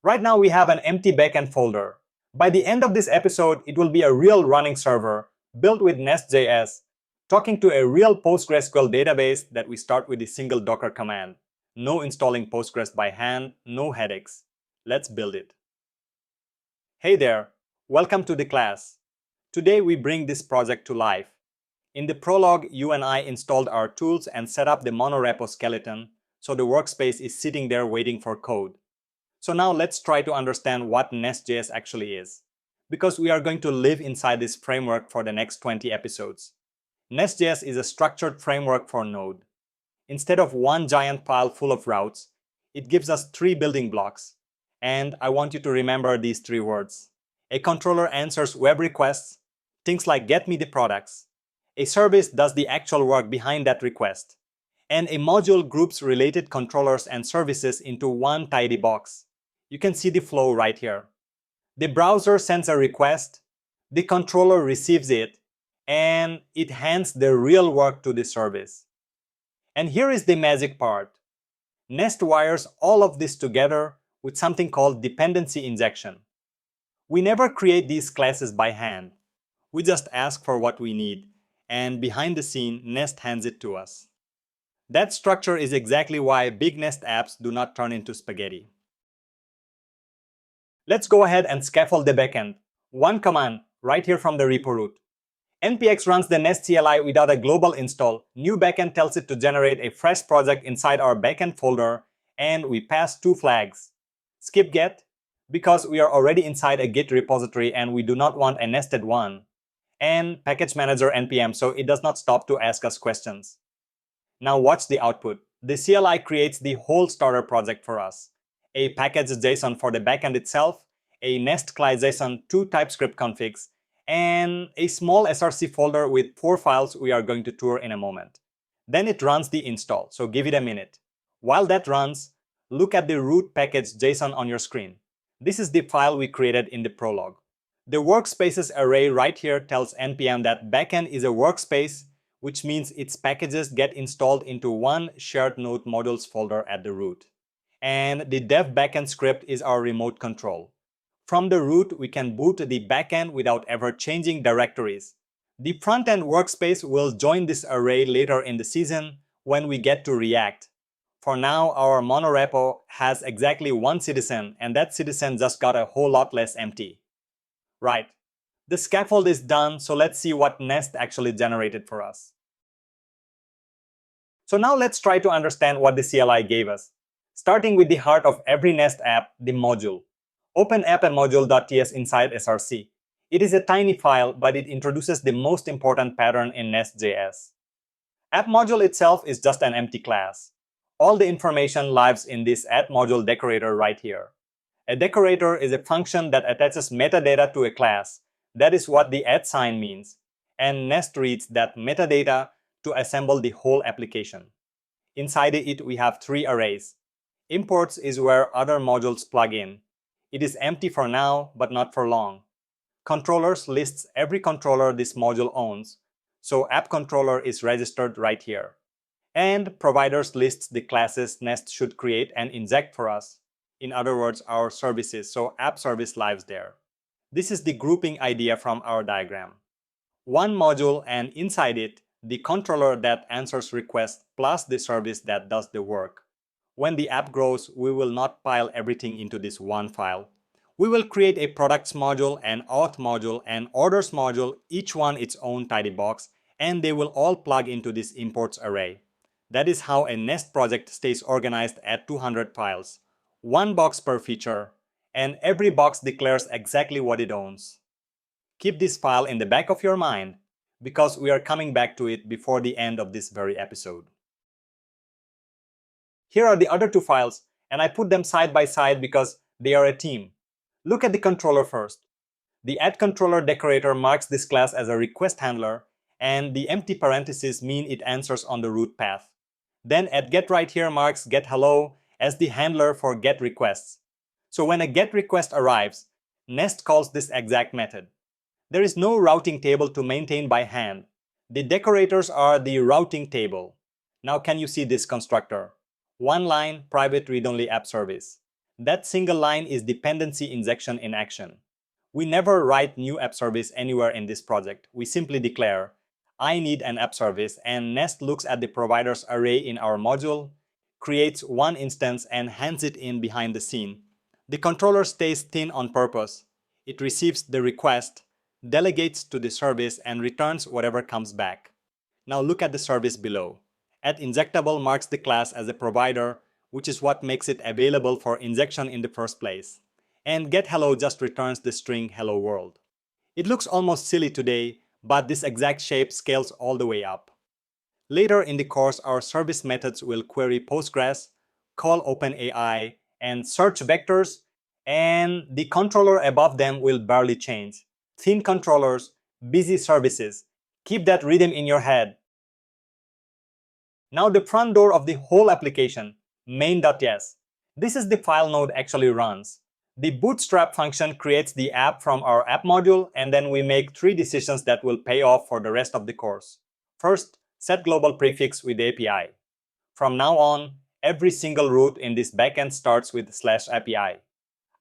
Right now we have an empty backend folder. By the end of this episode, it will be a real running server built with Nest.js, talking to a real PostgreSQL database that we start with a single Docker command. No installing Postgres by hand, no headaches. Let's build it. Hey there, welcome to the class. Today we bring this project to life. In the prologue, you and I installed our tools and set up the monorepo skeleton, so the workspace is sitting there waiting for code. So now let's try to understand what NestJS actually is, because we are going to live inside this framework for the next 20 episodes. NestJS is a structured framework for Node. Instead of one giant pile full of routes, it gives us 3 building blocks. And I want you to remember these 3 words. A controller answers web requests, things like get me the products. A service does the actual work behind that request. And a module groups related controllers and services into one tidy box. You can see the flow right here. The browser sends a request, the controller receives it, and it hands the real work to the service. And here is the magic part. Nest wires all of this together with something called dependency injection. We never create these classes by hand. We just ask for what we need, and behind the scene, Nest hands it to us. That structure is exactly why big Nest apps do not turn into spaghetti. Let's go ahead and scaffold the backend. One command, right here from the repo root. npx runs the Nest CLI without a global install. New backend tells it to generate a fresh project inside our backend folder, and we pass 2 flags. Skip get, because we are already inside a Git repository and we do not want a nested one. And package manager npm, so it does not stop to ask us questions. Now watch the output. The CLI creates the whole starter project for us. A package.json for the backend itself, a Nest CLI JSON, 2 TypeScript configs, and a small src folder with 4 files we are going to tour in a moment. Then it runs the install, so give it a minute. While that runs, look at the root package.json on your screen. This is the file we created in the prologue. The workspaces array right here tells npm that backend is a workspace, which means its packages get installed into one shared node modules folder at the root. And the dev backend script is our remote control. From the root, we can boot the backend without ever changing directories. The front-end workspace will join this array later in the season when we get to React. For now, our monorepo has exactly 1 citizen, and that citizen just got a whole lot less empty. Right. The scaffold is done, so let's see what Nest actually generated for us. So now let's try to understand what the CLI gave us. Starting with the heart of every Nest app, the module. Open app and module.ts inside src. It is a tiny file, but it introduces the most important pattern in Nest.js. App module itself is just an empty class. All the information lives in this add module decorator right here. A decorator is a function that attaches metadata to a class. That is what the add sign means. And Nest reads that metadata to assemble the whole application. Inside it, we have 3 arrays. Imports is where other modules plug in. It is empty for now, but not for long. Controllers lists every controller this module owns, so app controller is registered right here. And providers lists the classes Nest should create and inject for us. In other words, our services, so app service lives there. This is the grouping idea from our diagram. One module, and inside it, the controller that answers requests plus the service that does the work. When the app grows, we will not pile everything into this one file. We will create a products module, an auth module, an orders module, each one its own tidy box, and they will all plug into this imports array. That is how a Nest project stays organized at 200 files. 1 box per feature, and every box declares exactly what it owns. Keep this file in the back of your mind, because we are coming back to it before the end of this very episode. Here are the other 2 files, and I put them side by side because they are a team. Look at the controller first. The add controller decorator marks this class as a request handler, and the empty parentheses mean it answers on the root path. Then at get right here marks get hello as the handler for get requests. So when a get request arrives, Nest calls this exact method. There is no routing table to maintain by hand. The decorators are the routing table. Now can you see this constructor? One line, private read-only app service. That single line is dependency injection in action. We never write new app service anywhere in this project. We simply declare, I need an app service, and Nest looks at the provider's array in our module, creates one instance, and hands it in behind the scene. The controller stays thin on purpose. It receives the request, delegates to the service, and returns whatever comes back. Now look at the service below. @injectable marks the class as a provider, which is what makes it available for injection in the first place. And getHello just returns the string hello world. It looks almost silly today, but this exact shape scales all the way up. Later in the course, our service methods will query Postgres, call OpenAI, and search vectors, and the controller above them will barely change. Thin controllers, busy services. Keep that rhythm in your head. Now the front door of the whole application, main.js. This is the file Node actually runs. The bootstrap function creates the app from our app module, and then we make 3 decisions that will pay off for the rest of the course. First, set global prefix with API. From now on, every single root in this backend starts with /API.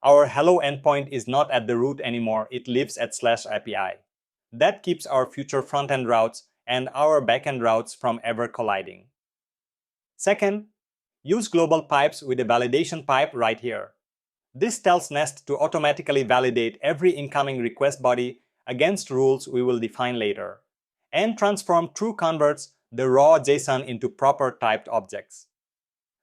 Our hello endpoint is not at the root anymore, it lives at /API. That keeps our future front-end routes and our backend routes from ever colliding. Second, use global pipes with a validation pipe right here. This tells Nest to automatically validate every incoming request body against rules we will define later, and transform true converts the raw JSON into proper typed objects.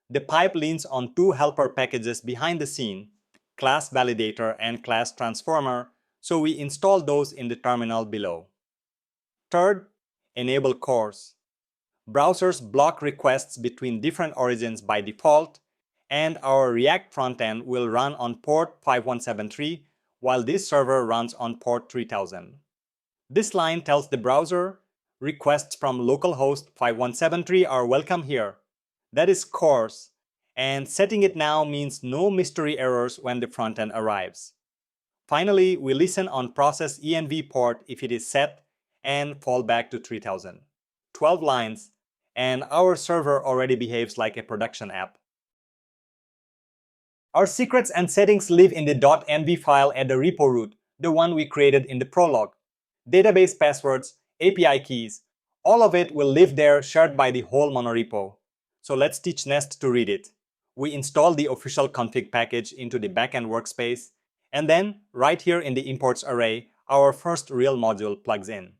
The pipe leans on 2 helper packages behind the scene, class validator and class transformer, so we install those in the terminal below. Third, enable CORS. Browsers block requests between different origins by default, and our React frontend will run on port 5173 while this server runs on port 3000. This line tells the browser, requests from localhost 5173 are welcome here. That is CORS, and setting it now means no mystery errors when the frontend arrives. Finally, we listen on process env port if it is set and fall back to 3000. 12 lines, and our server already behaves like a production app. Our secrets and settings live in the .env file at the repo root, the one we created in the prologue. Database passwords, API keys, all of it will live there, shared by the whole monorepo. So let's teach Nest to read it. We install the official config package into the backend workspace, and then, right here in the imports array, our first real module plugs in.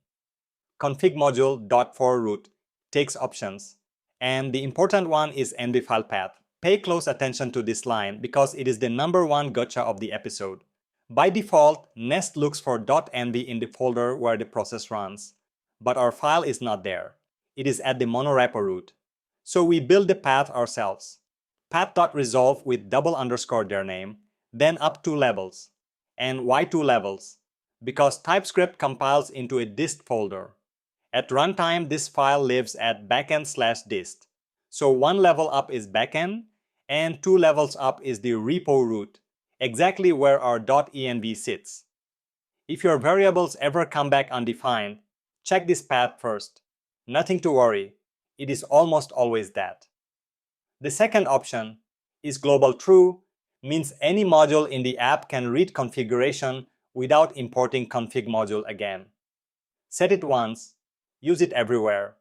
Config module.for root takes options, and the important one is env file path. Pay close attention to this line because it is the #1 gotcha of the episode. By default, Nest looks for .env in the folder where the process runs, but our file is not there. It is at the monorepo root. So we build the path ourselves. Path.resolve with _ their name, then up 2 levels. And why 2 levels? Because TypeScript compiles into a dist folder. At runtime, this file lives at backend/dist. So 1 level up is backend, and 2 levels up is the repo root, exactly where our .env sits. If your variables ever come back undefined, check this path first. Nothing to worry, it is almost always that. The second option is global true, means any module in the app can read configuration without importing config module again. Set it once, use it everywhere.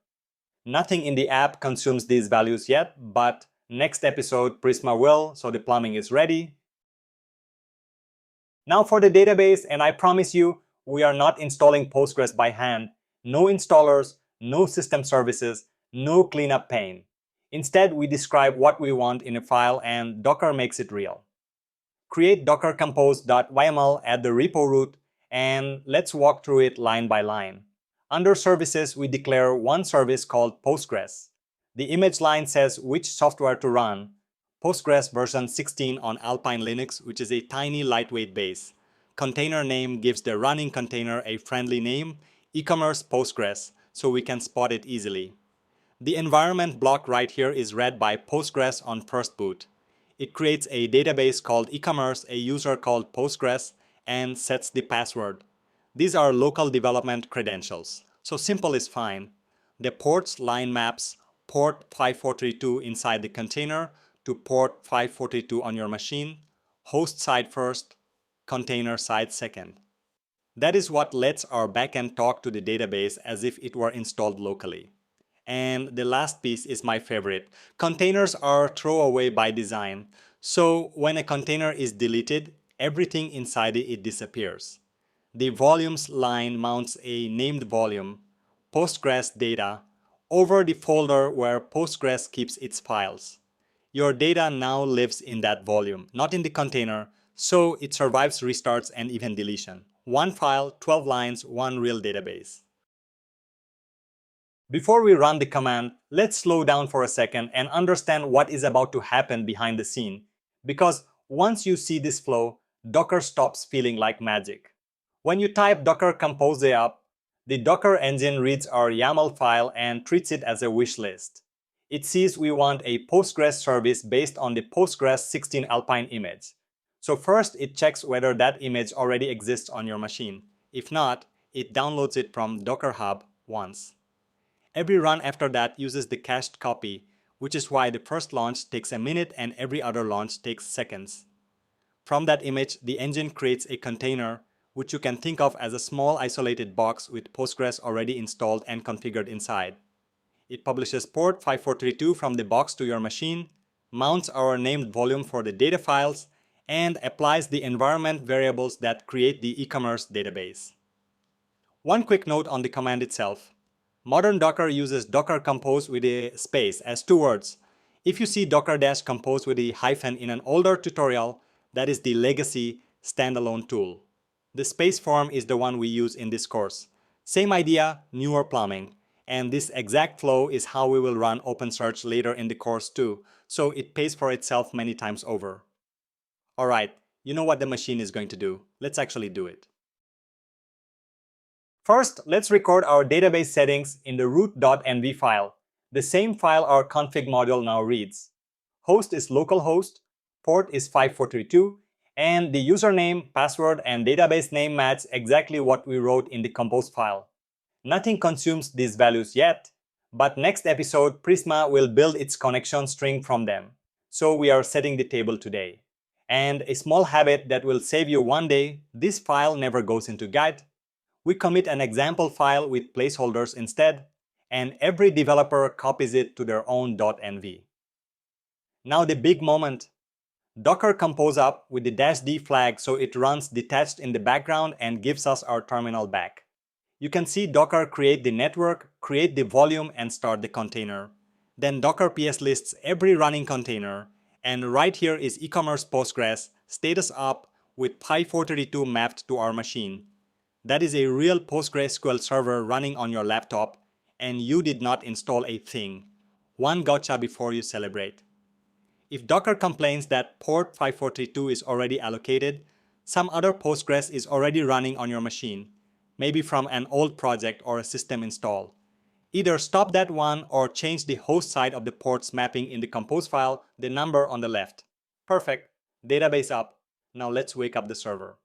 Nothing in the app consumes these values yet, but next episode Prisma will, so the plumbing is ready. Now for the database, and I promise you, we are not installing Postgres by hand. No installers, no system services, no cleanup pain. Instead, we describe what we want in a file and Docker makes it real. Create docker compose.yml at the repo root, and let's walk through it line by line. Under services, we declare one service called Postgres. The image line says which software to run. Postgres version 16 on Alpine Linux, which is a tiny lightweight base. Container name gives the running container a friendly name, e-commerce Postgres, so we can spot it easily. The environment block right here is read by Postgres on first boot. It creates a database called e-commerce, a user called Postgres, and sets the password. These are local development credentials, so simple is fine. The ports line maps port 5432 inside the container to port 542 on your machine. host side first, container side second. That is what lets our backend talk to the database as if it were installed locally. And the last piece is my favorite. Containers are throwaway by design. So when a container is deleted, everything inside it disappears. The volumes line mounts a named volume, Postgres data, over the folder where Postgres keeps its files. Your data now lives in that volume, not in the container, so it survives restarts and even deletion. One file, 12 lines, one real database. Before we run the command, let's slow down for a second and understand what is about to happen behind the scene. Because once you see this flow, Docker stops feeling like magic. When you type docker compose up, the Docker engine reads our YAML file and treats it as a wish list. It sees we want a Postgres service based on the Postgres 16 Alpine image. So first it checks whether that image already exists on your machine. If not, it downloads it from Docker Hub once. Every run after that uses the cached copy, which is why the first launch takes a minute and every other launch takes seconds. From that image, the engine creates a container, which you can think of as a small isolated box with Postgres already installed and configured inside. It publishes port 5432 from the box to your machine, mounts our named volume for the data files, and applies the environment variables that create the e-commerce database. One quick note on the command itself. Modern Docker uses Docker Compose with a space as two words. If you see Docker-Compose with a hyphen in an older tutorial, that is the legacy standalone tool. The space form is the one we use in this course. Same idea, newer plumbing. And this exact flow is how we will run OpenSearch later in the course too, so it pays for itself many times over. Alright, you know what the machine is going to do. Let's actually do it. First, let's record our database settings in the root.env file, the same file our config module now reads. Host is localhost, port is 5432, and the username, password, and database name match exactly what we wrote in the compose file. Nothing consumes these values yet, but next episode Prisma will build its connection string from them. So we are setting the table today. And a small habit that will save you one day, this file never goes into guide. We commit an example file with placeholders instead, and every developer copies it to their own .env. Now the big moment. Docker compose up with the -d flag so it runs detached in the background and gives us our terminal back. You can see Docker create the network, create the volume, and start the container. Then Docker ps lists every running container, and right here is e-commerce Postgres, status up, with Pi432 mapped to our machine. That is a real PostgreSQL server running on your laptop, and you did not install a thing. One gotcha before you celebrate. If Docker complains that port 5432 is already allocated, some other Postgres is already running on your machine, maybe from an old project or a system install. Either stop that one or change the host side of the ports mapping in the compose file, the number on the left. Perfect. Database up. Now let's wake up the server.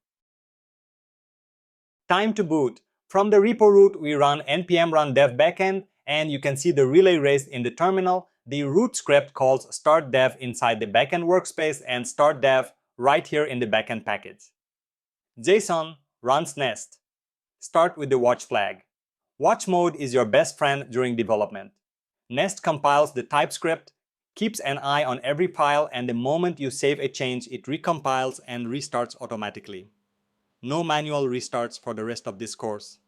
Time to boot. From the repo root, we run npm run dev backend, and you can see the relay raised in the terminal. The root script calls start dev inside the backend workspace and start dev right here in the backend package. JSON runs Nest. Start with the watch flag. Watch mode is your best friend during development. Nest compiles the TypeScript, keeps an eye on every file, and the moment you save a change, it recompiles and restarts automatically. No manual restarts for the rest of this course.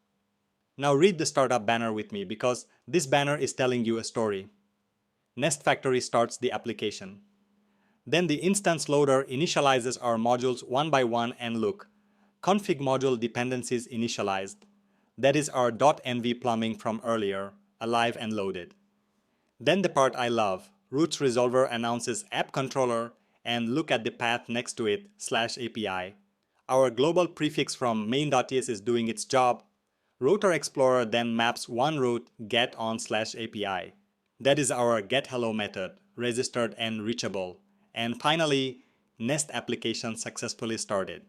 Now read the startup banner with me because this banner is telling you a story. Nest Factory starts the application. Then the instance loader initializes our modules one by one, and look, config module dependencies initialized. That is our .env plumbing from earlier, alive and loaded. Then the part I love, Roots Resolver announces app controller, and look at the path next to it, /API. Our global prefix from main.ts is doing its job. Router Explorer then maps one route get on /API. That is our getHello method, registered and reachable. And finally, Nest application successfully started.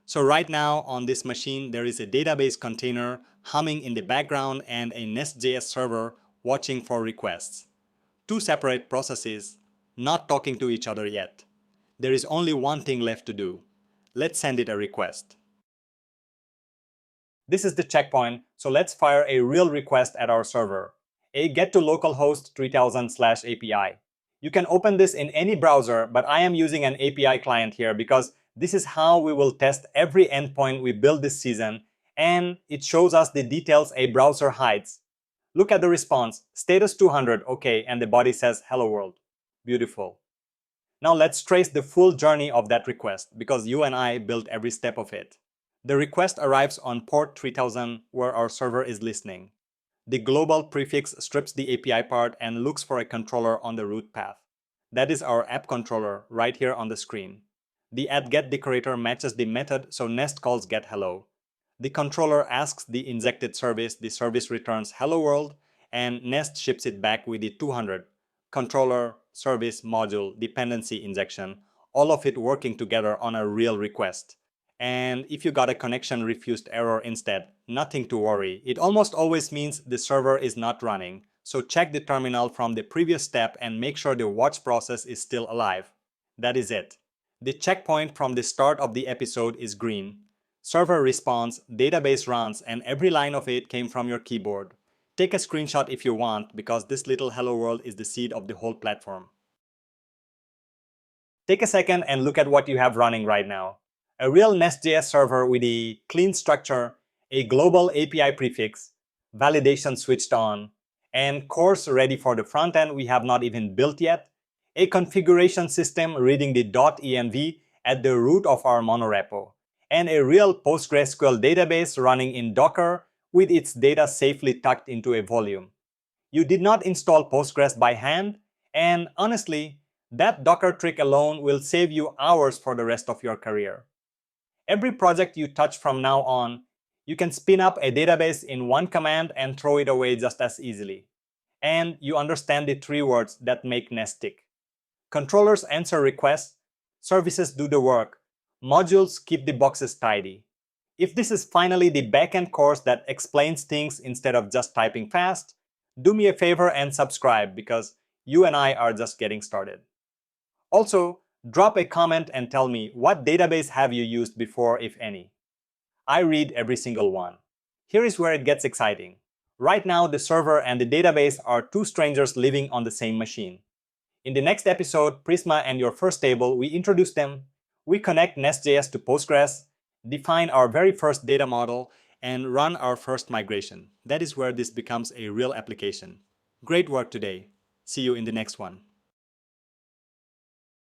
So right now on this machine, there is a database container humming in the background and a NestJS server watching for requests. Two separate processes, not talking to each other yet. There is only one thing left to do. Let's send it a request. This is the checkpoint, so let's fire a real request at our server, a get to localhost 3000/API. You can open this in any browser, but I am using an API client here because this is how we will test every endpoint we build this season, and it shows us the details a browser hides. Look at the response, status 200, okay, and the body says hello world. Beautiful. Now let's trace the full journey of that request because you and I built every step of it. The request arrives on port 3000 where our server is listening. The global prefix strips the API part and looks for a controller on the root path. That is our app controller right here on the screen. The @get decorator matches the method, so Nest calls getHello. The controller asks the injected service, the service returns hello world, and Nest ships it back with the 200. Controller, service, module, dependency injection, all of it working together on a real request. And if you got a connection refused error instead, nothing to worry. It almost always means the server is not running. So check the terminal from the previous step and make sure the watch process is still alive. That is it. The checkpoint from the start of the episode is green. Server responds, database runs, and every line of it came from your keyboard. Take a screenshot if you want, because this little hello world is the seed of the whole platform. Take a second and look at what you have running right now. A real NestJS server with a clean structure, a global API prefix, validation switched on, and course ready for the front end we have not even built yet, a configuration system reading the .env at the root of our monorepo, and a real PostgreSQL database running in Docker with its data safely tucked into a volume. You did not install Postgres by hand, and honestly, that Docker trick alone will save you hours for the rest of your career. Every project you touch from now on, you can spin up a database in one command and throw it away just as easily. And you understand the three words that make Nest tick. Controllers answer requests, services do the work, modules keep the boxes tidy. If this is finally the backend course that explains things instead of just typing fast, do me a favor and subscribe because you and I are just getting started. Also, drop a comment and tell me what database have you used before, if any. I read every single one. Here is where it gets exciting. Right now, the server and the database are two strangers living on the same machine. In the next episode, Prisma and your first table, we introduce them, we connect NestJS to Postgres, define our very first data model, and run our first migration. That is where this becomes a real application. Great work today. See you in the next one.